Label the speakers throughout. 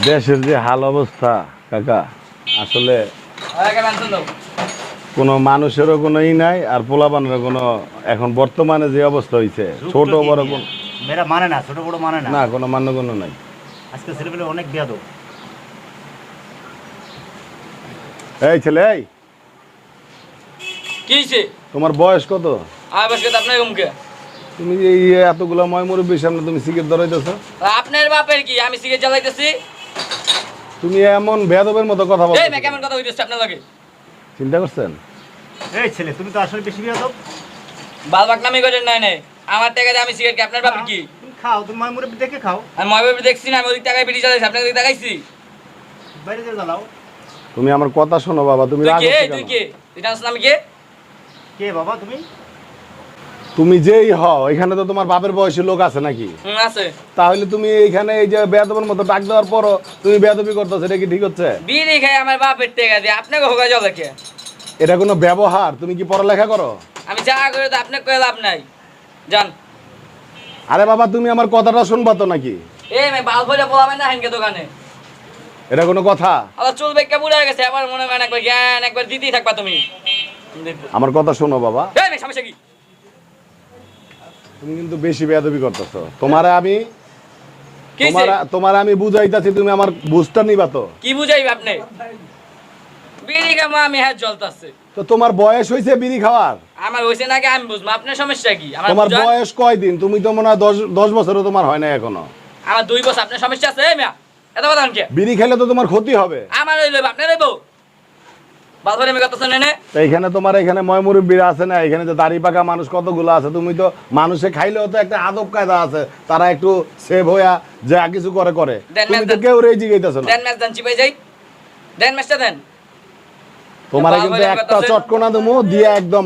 Speaker 1: দেশের যে হাল অবস্থা কাকা, আসলে কোনো মানুষেরও কোনো ই নাই, আর পোলাপানের কোনো এখন বর্তমানে যে অবস্থা হয়েছে, ছোট বড় কোন
Speaker 2: মেয়েরা মানে না, ছোট বড় মানে না,
Speaker 1: না কোনো মান্য কোনো নাই।
Speaker 2: আজকে ছেলেপেলে অনেক বেয়াদব।
Speaker 1: এই ছেলে, এই
Speaker 3: কি হইছে?
Speaker 1: তোমার বয়স কত?
Speaker 3: আমার বয়স কত আপনার মুখে?
Speaker 1: তুমি এই এতগুলো ময় মুরব্বীর সামনে তুমি সিগারেট ধরাইতেছ?
Speaker 3: আপনার বাপের কি আমি সিগারেট জ্বালাইতেছি?
Speaker 1: তুমি এমন বেয়াদবের মতো কথা বলছো।
Speaker 3: এই মে কেমন কথা হইতেছে আপনার লাগে?
Speaker 1: চিন্তা করছেন?
Speaker 2: এই ছেলে, তুমি তো আসলে বেশি বেয়াদব।
Speaker 3: বালবাক নামি করেন নাই নাই আমার টাকা দিয়ে আমি সিগারেট কি আপনার বাপের কি?
Speaker 2: তুমি খাও, তুমি মায়ের মুরব্বি দেখে খাও।
Speaker 3: আমি ময় বাপের দেখছি না, আমি ওই টাকায় বিড়ি জ্বালাইছি, আপনাকে দেখাইছি।
Speaker 2: বাইরে দিয়ে জ্বালাও।
Speaker 1: তুমি আমার কথা শোনো বাবা, তুমি
Speaker 3: তুই
Speaker 1: রাগ
Speaker 3: কে?
Speaker 1: হচ্ছে
Speaker 3: তুই
Speaker 1: কেন?
Speaker 3: কে? তুই জানিস না আমি কে?
Speaker 2: কে বাবা তুমি?
Speaker 1: তুমি যেই হও, এখানে তো তোমার বাপের বয়সী লোক আছে নাকি?
Speaker 3: আছে।
Speaker 1: তাহলে তুমি এইখানে এই যে বেয়াদবের মতো ডাক দেওয়ার পরও তুমি বেয়াদবি করতেছো, এটা কি ঠিক হচ্ছে?
Speaker 3: বিড়ি খাই আমার বাপের টাকা দিয়ে আপনাকে হোগা জ্বলে কে?
Speaker 1: এটা কোনো ব্যবহার? তুমি কি পড়ালেখা করো?
Speaker 3: আমি যা করে তো আপনাকে কয়ে লাভ নাই। যান।
Speaker 1: আরে বাবা, তুমি আমার কথাটা শুনবা তো নাকি?
Speaker 3: এই মে বাল ভরে বলাবেন না হেনকে দোকানে।
Speaker 1: এটা কোনো কথা?
Speaker 3: আবার চুল বেঁকে বুড়া হয়ে গেছে, আমার মনে হয় একবার জ্ঞান একবার দিতেই থাকবা তুমি।
Speaker 1: আমার কথা শোনো বাবা,
Speaker 3: এই মে সমস্যা কি?
Speaker 1: তুমি কিন্তু বেশি বেয়াদবি করতেছো। তোমারে আমি
Speaker 3: কি হইছে?
Speaker 1: তোমার আমি বুঝাইতাছি, তুমি আমার বুঝটা নিবা তো?
Speaker 3: কি বুঝাইবে আপনি? বিড়ি খামা আমি হ্যাঁ জ্বলতাছে।
Speaker 1: তো তোমার বয়স হয়েছে বিড়ি খাওয়ার?
Speaker 3: আমার হইছে নাকি আমি বুঝবো, আপনার সমস্যা কি? আমার
Speaker 1: তোমার
Speaker 3: বুঝান।
Speaker 1: বয়স কয়দিন? তুমি তো মনে হয় 10 বছরও তোমার হয় না এখনো।
Speaker 3: আমার 2 বছর, আপনার সমস্যা আছে? এই মিয়া এত কথা কি?
Speaker 1: বিড়ি খেলে তো তোমার ক্ষতি হবে।
Speaker 3: আমার হইলো আপনার হইবো বালভরে আমি কথা শুনে নে।
Speaker 1: তো এইখানে তোমার এখানে ময়মুরব্বীরা আছে না, এখানে যে দাড়ি পাকা মানুষ কতগুলো আছে, তুমি তো মানুষে খাইলেও তো একটা আদব কায়দা আছে, তারা একটু সেভ হইয়া যা কিছু করে করে,
Speaker 3: দেন
Speaker 1: তুমি
Speaker 3: ম্যাচ
Speaker 1: তো
Speaker 3: দেন।
Speaker 1: কেউ রেই জিগাইতেছো না।
Speaker 3: দেন ম্যাচ দেন চিপাই যাই। দেন ম্যাচটা দেন।
Speaker 1: তোমার
Speaker 3: বাবা
Speaker 1: কিন্তু
Speaker 3: বলে
Speaker 1: একটা
Speaker 3: কথা আছে।
Speaker 1: চটকনা দেবো দিয়ে একদম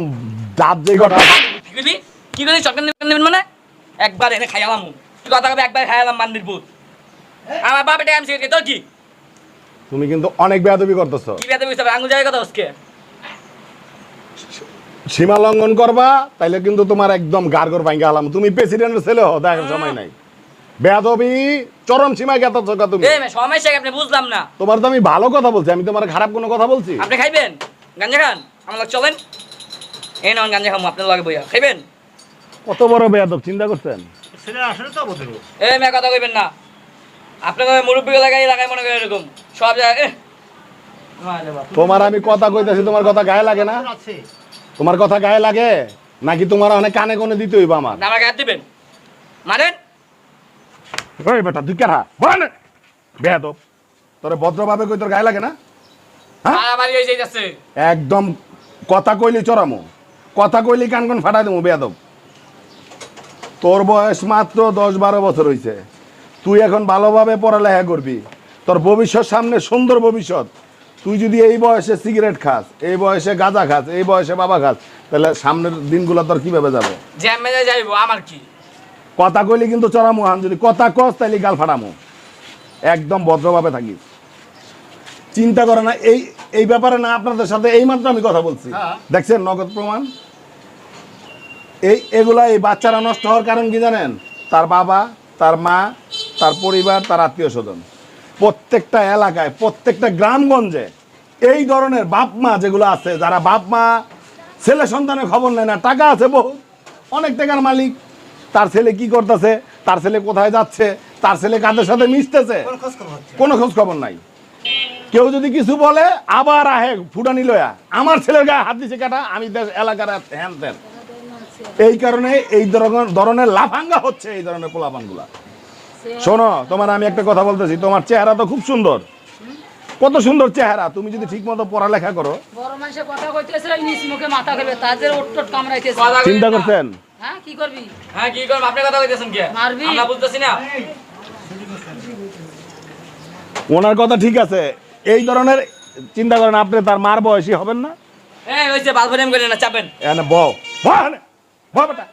Speaker 1: দাঁত যে কটা।
Speaker 3: কি করবি? কি করবি? চটকান নেবেন মানে? একবার এনে খাইয়ালাম। তুই কথা কবে একবার খাইয়ালাম মান্দির ভূত। আমার বাপে টাকা আমি সিগারেট তোর কি?
Speaker 1: তুমি কিন্তু অনেক বেয়াদবি করতেছো।
Speaker 3: কি বেয়াদবি হইছে? আঙুল জায়গা কথা হচ্ছে।
Speaker 1: সীমা লঙ্ঘন করবা তাইলে কিন্তু তোমার একদম গারগর ভাঙ্গা হলাম। তুমি প্রেসিডেন্টের ছেলে হও, দেখার সময় নাই। বেয়াদবি চরম সীমায় গেতাছো তুমি।
Speaker 3: এই মে সমস্যা কি আপনি বুঝলাম না।
Speaker 1: তোমার তো আমি ভালো কথা বলছি, আমি তোমার খারাপ কোনো কথা বলছি?
Speaker 3: আপনি খাইবেন? গাঞ্জা খান? আমার লগে চলেন। এই নন গাঞ্জা খামু আপনার লগে বইয়া। খাইবেন?
Speaker 1: কত বড় বেয়াদব, চিন্তা করছেন?
Speaker 2: ছেলে আসলে তো অভদ্র।
Speaker 3: এই মে কথা কইবেন না। আপনাকে মুরব্বী লাগাই মনে করে এরকম সব জায়গায়
Speaker 1: তোমার আমি কথা কইতাছি, তোমার কথা গায়ে লাগে না?
Speaker 2: আছে।
Speaker 1: তোমার কথা গায়ে লাগে নাকি তোমার অনেক কানে কোনে দিতে হইব আমার?
Speaker 3: না আমাকে হাত দিবেন মারেন।
Speaker 1: ওই বেটা তুই কেরা বল, বেয়াদব। তোরে ভদ্রভাবে কই, তোর গায়ে লাগে না? হ্যাঁ?
Speaker 3: মারামারি হয়ে যাইতাছে।
Speaker 1: একদম কথা কইলি চড়ামো, কথা কইলি কান কোন ফাটাই দেবো বেয়াদব। তোর বয়স মাত্র 10-12 বছর হইছে, তুই এখন ভালোভাবে পড়ালেখা করবি, তোর ভবিষ্যৎ সামনে সুন্দর ভবিষ্যৎ। তুই যদি এই বয়সে সিগারেট খাস, এই বয়সে গাঁজা খাস, এই বয়সে বাবা খাস, তাহলে সামনের দিনগুলো তোর কিভাবে যাবে?
Speaker 3: জ্যামে যাইবো আমার কি?
Speaker 1: কথা কইলি কিন্তু চড়ামো, হান যদি কথা কস তাইলে গাল ফাটামো। একদম ভদ্রভাবে থাকিস, চিন্তা করে না। এই ব্যাপারে না আপনাদের সাথে এইমাত্র আমি কথা বলছি,
Speaker 2: হ্যাঁ।
Speaker 1: দেখছেন নগদ প্রমাণ। এগুলা এই বাচ্চারা নষ্ট হওয়ার কারণ কি জানেন? তার বাবা, তার মা, তার পরিবার, তার আত্মীয় স্বজন। প্রত্যেকটা এলাকায়, প্রত্যেকটা গ্রামগঞ্জে এই ধরনের বাপ মা যেগুলো আছে, যারা বাপ মা ছেলে সন্তানের খবর নেয় না, টাকা আছে বহু, অনেক টাকার মালিক, তার ছেলে কি করতেছে, তার ছেলে কোথায় যাচ্ছে, তার ছেলে কাদের সাথে মিশতেছে,
Speaker 2: কোন খোঁজ খবর হচ্ছে?
Speaker 1: কোনো খোঁজ খবর নাই। কেউ যদি কিছু বলে আবার আহে ফুটানি লয়া, আমার ছেলের গায়ে হাত দিছে কাটা, আমি দেশ এলাকার হ্যান ত্যান। এই কারণে এই ধরনের লাফাঙ্গা হচ্ছে এই ধরনের পোলাপানগুলা। শোনো, তোমার আমি একটা কথা বলতেছি, তোমার চেহারা তো খুব সুন্দর, কত সুন্দর চেহারা। তুমি যদি ঠিক মতো পড়ালেখা করো।
Speaker 4: বড় মানুষের কথা কইতেছে, নিজ মুখে মাথা খেবে, তাদের ওটট কামড়াইতেছে।
Speaker 3: কথা কইবেন
Speaker 1: চিন্তা
Speaker 3: না।
Speaker 1: করছেন?
Speaker 4: হ্যাঁ কি করবি?
Speaker 3: হ্যাঁ কি করব? আপনি কথা কইতেছেন কি?
Speaker 4: মারবি?
Speaker 3: আমরা বুঝতেছি না।
Speaker 1: ওনার কথা ঠিক আছে, এই ধরনের চিন্তা করেন, আপনি তার মার বয়সী হবেন না?
Speaker 3: এই হইছে বালভরিম করে না চাপেন।
Speaker 1: এনে বেটা।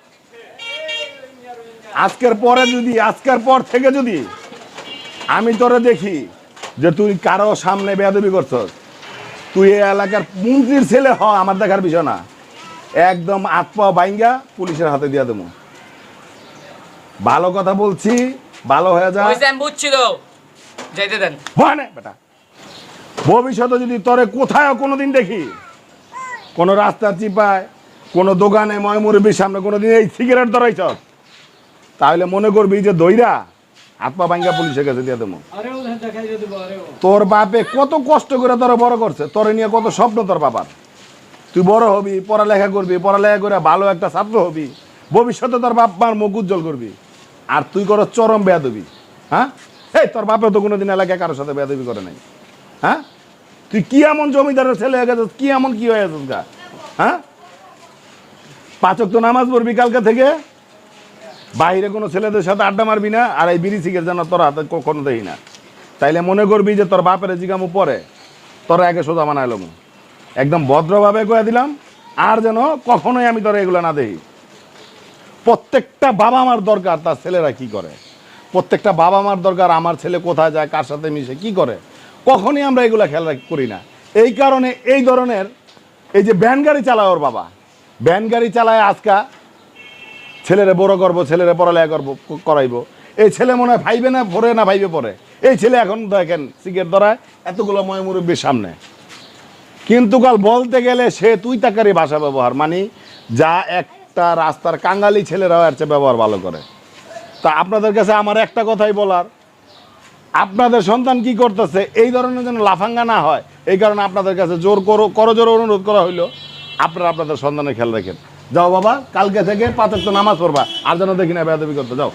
Speaker 1: আজকের পর থেকে যদি আমি তোরে দেখি যে তুই কারো সামনে বেয়াদবি করছস, তুই এই এলাকার মন্ত্রীর ছেলে হ, আমার দেখার বিষয় না। একদম হাত পা বাইঙ্গা পুলিশের হাতে দিয়া দেবো। ভালো কথা বলছি, ভালো হয়ে যা।
Speaker 3: হইছে আমি বুঝছি তো। যাইতে দেন।
Speaker 1: হয় না বেটা, ভবিষ্যতে যদি তোরে কোথাও কোনোদিন দেখি কোনো রাস্তা চিপায় কোনো দোকানে ময়মুরবির সামনে কোনোদিন এই সিগারেট ধরাইছ, তাহলে মনে করবি যে দইরা হাত পা ভাঙ্গা পুলিশের কাছে দিয়ে দেবো। তোর বাপে কত কষ্ট করে তোরা বড় করছে, তোরে নিয়ে কত স্বপ্ন তোর বাবার। তুই বড় হবি, পড়ালেখা করবি, পড়ালেখা করে ভালো একটা ছাত্র হবি, ভবিষ্যতে তোর বাপ মার মুখ উজ্জ্বল করবি। আর তুই করো চরম বেয়াদবি। হ্যাঁ, এই তোর বাপে তো কোনোদিন এলাকায় কারোর সাথে বেয়াদবি করে নাই। হ্যাঁ, তুই কি এমন জমিদারের ছেলে হয়ে গেছিস, কি এমন কি হয়ে গেছিস গা? হ্যাঁ, 5 ওয়াক্ত নামাজ পড়বি কালকে থেকে, বাইরে কোনো ছেলেদের সাথে আড্ডা মারবি না, আর এই বিড়ি সিগারেট যেন তোর হাতে কখনো দেই না। তাইলে মনে করবি যে তোর বাপের জিগামু পরে তোরা আগে সোজা বানাইলাম, একদম ভদ্রভাবে কয়ে দিলাম। আর যেন কখনোই আমি তোরা এগুলো না দেখি। প্রত্যেকটা বাবা মার দরকার তার ছেলেরা কি করে, প্রত্যেকটা বাবা মার দরকার আমার ছেলে কোথায় যায়, কার সাথে মিশে, কি করে। কখনই আমরা এগুলো খেয়াল করি না। এই কারণে এই ধরনের এই যে ভ্যান গাড়ি চালায় ওর বাবা, ভ্যান গাড়ি চালায় আজকা ছেলেরে বড় করবো, ছেলেরে পড়ালেখা করবো, করাইবো। এই ছেলে মনে হয় ভাইবে না পড়ে না ভাইবে পড়ে। এই ছেলে এখন দেখেন সিগারেট ধরায় এতগুলো ময়মুরব্বীর সামনে, কিন্তু কাল বলতে গেলে সে তুই তাকারি ভাষা ব্যবহার, মানে যা একটা রাস্তার কাঙ্গালি ছেলেরাও এর চেয়ে ব্যবহার ভালো করে। তা আপনাদের কাছে আমার একটা কথাই বলার, আপনাদের সন্তান কি করতেছে এই ধরনের যেন লাফাঙ্গা না হয়, এই কারণে আপনাদের কাছে করজোর অনুরোধ করা হইলো আপনারা আপনাদের সন্তানের খেয়াল রাখেন। যাও বাবা, কালকে থেকে 5 ওয়াক্ত নামাজ পড়বা, আর যেন দেখি না বেয়াদবি করতে। যাও।